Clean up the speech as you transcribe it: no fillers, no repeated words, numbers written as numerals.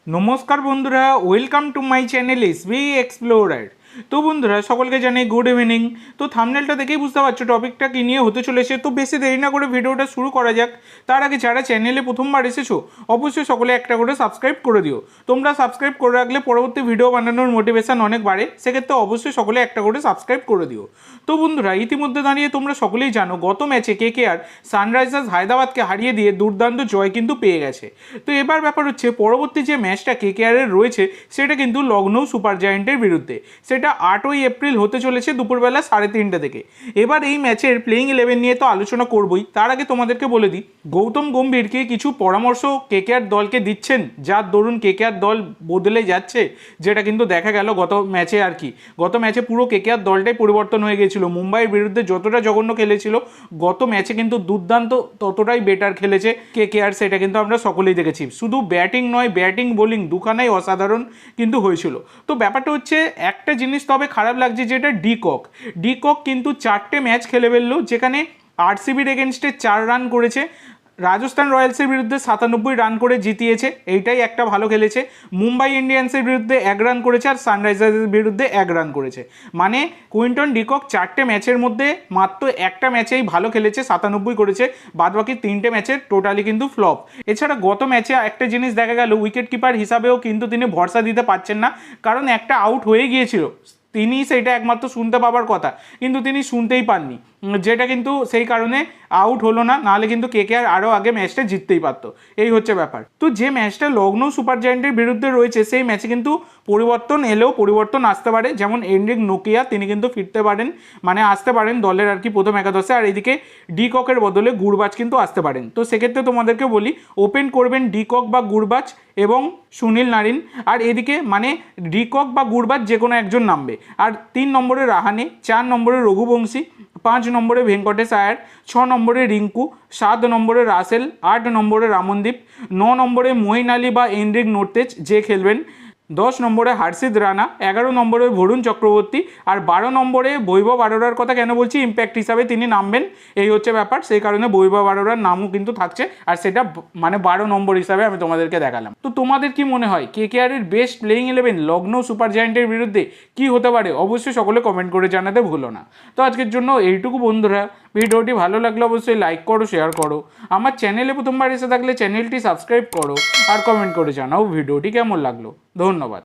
নমস্কার বন্ধুরা, welcome to my channel SB explorer. তো বন্ধুরা সকলকে জানাই গুড ইভিনিং। তো থাম্বনেলটা দেখেই বুঝতে পারছো টপিকটা কী নিয়ে হতে চলেছে। তো বেশি দেরি না করে ভিডিওটা শুরু করা যাক। তার আগে যারা চ্যানেলে প্রথমবার এসেছো অবশ্যই সকলে একটা করে সাবস্ক্রাইব করে দিও। তোমরা সাবস্ক্রাইব করে রাখলে পরবর্তী ভিডিও বানানোর মোটিভেশন অনেক বাড়ে, সেক্ষেত্রে অবশ্যই সকলে একটা করে সাবস্ক্রাইব করে দিও। তো বন্ধুরা ইতিমধ্যে দাঁড়িয়ে তোমরা সকলেই জানো গত ম্যাচে কেকেআর সানরাইজার্স হায়দ্রাবাদকে হারিয়ে দিয়ে দুর্দান্ত জয় কিন্তু পেয়ে গেছে। তো এবার ব্যাপার হচ্ছে পরবর্তী যে ম্যাচটা কেকেআরের রয়েছে সেটা কিন্তু লখনৌ সুপার জায়ান্টের বিরুদ্ধে। সেটা 8ই এপ্রিল হতে চলেছে দুপুরবেলা 3:30 থেকে। এবার এই ম্যাচের প্লেইং 11 নিয়ে তো আলোচনা করবই, তার আগে তোমাদেরকে বলে দিই গৌতম গম্ভীরকে কিছু পরামর্শ কেকেআর দলকে দিচ্ছেন, যার দরুন কেকেআর দল বদলে যাচ্ছে, যেটা কিন্তু দেখা গেল গত ম্যাচে। আর কি গত ম্যাচে পুরো কেকেআর দলটাই পরিবর্তন হয়ে গিয়েছিল। মুম্বাইয়ের বিরুদ্ধে যতটা জঘন্য খেলেছিল গত ম্যাচে কিন্তু দুর্দান্ত ততটাই বেটার খেলেছে কেকেআর, সেটা কিন্তু আমরা সকলেই দেখেছি। শুধু ব্যাটিং নয়, ব্যাটিং বোলিং দুখানাই অসাধারণ কিন্তু হয়েছিল। তো ব্যাপারটা হচ্ছে একটা জিনিস তবে খারাপ লাগছে, যেটা ডিকক কিন্তু 4টে ম্যাচ খেলে ফেললো, যেখানে আরসিবির এগেনস্টে 4 রান করেছে, রাজস্থান রয়্যালসের বিরুদ্ধে 97 রান করে জিতিয়েছে, এইটাই একটা ভালো খেলেছে। মুম্বাই ইন্ডিয়ান্সের বিরুদ্ধে 1 রান করেছে আর সানরাইজার্সের বিরুদ্ধে 1 রান করেছে। মানে কুইন্টন ডিকক 4টে ম্যাচের মধ্যে মাত্র একটা ম্যাচেই ভালো খেলেছে, 97 করেছে, বাদবাকি 3টে ম্যাচের টোটালি কিন্তু ফ্লপ। এছাড়া গত ম্যাচে একটা জিনিস দেখা গেল, উইকেট কিপার হিসাবেও কিন্তু তিনি ভরসা দিতে পারছেন না, কারণ একটা আউট হয়ে গিয়েছিল, তিনি সেইটা একমাত্র শুনতে পাবার কথা কিন্তু তিনি শুনতেই পাননি, যেটা কিন্তু সেই কারণে আউট হলো না, নাহলে কিন্তু কেকেআর আরও আগে ম্যাচটা জিততেই পারতো। এই হচ্ছে ব্যাপার। তো যে ম্যাচটা লখনৌ সুপার জায়ান্টের বিরুদ্ধে রয়েছে সেই ম্যাচে কিন্তু পরিবর্তন এলেও পরিবর্তন আসতে পারে, যেমন এন্ড্রিক নোকিয়া তিনি কিন্তু ফিরতে পারেন, মানে আসতে পারেন দলের আর কি প্রথম একাদশে, আর এদিকে ডিককের বদলে গুরবাজ কিন্তু আসতে পারেন। তো সেক্ষেত্রে তোমাদেরকে বলি ওপেন করবেন ডিকক বা গুরবাজ এবং সুনীল নারিন, আর এদিকে মানে ডিকক বা গুরবাজ যে কোনো একজন নামবে, আর 3 নম্বরে রাহানে, 4 নম্বরে রঘুবংশী, 5 নম্বরে ভেঙ্কটেশ আয়ার, 6 নম্বরে রিঙ্কু, 7 নম্বরে রাসেল, 8 নম্বরে রামনদীপ, 9 নম্বরে মঈন আলী বা এন্ড্রিক নোর্তেজ যে খেলবেন, 10 নম্বরে হার্ষিদ রানা, 11 নম্বরে বরুণ চক্রবর্তী, আর 12 নম্বরে বৈভব আরোরার কথা কেন বলছি, ইম্প্যাক্ট হিসাবে তিনি নামবেন, এই হচ্ছে ব্যাপার। সেই কারণে বৈভব আরোরার নামও কিন্তু থাকছে, আর সেটা মানে 12 নম্বর হিসাবে আমি তোমাদেরকে দেখালাম। তো তোমাদের কি মনে হয় কেকেআরের বেস্ট প্লেইং 11 লখনৌ সুপার জায়ান্টের বিরুদ্ধে কি হতে পারে? অবশ্যই সকলে কমেন্ট করে জানাতে ভুলো না। তো আজকের জন্য এইটুকু বন্ধুরা, ভিডিওটি ভালো লাগলে অবশ্যই লাইক করো, শেয়ার করো, আমার চ্যানেলে প্রথমবার এসে থাকলে চ্যানেলটি সাবস্ক্রাইব করো, আর কমেন্ট করে জানাও ভিডিওটি কেমন লাগলো। ধন্যবাদ।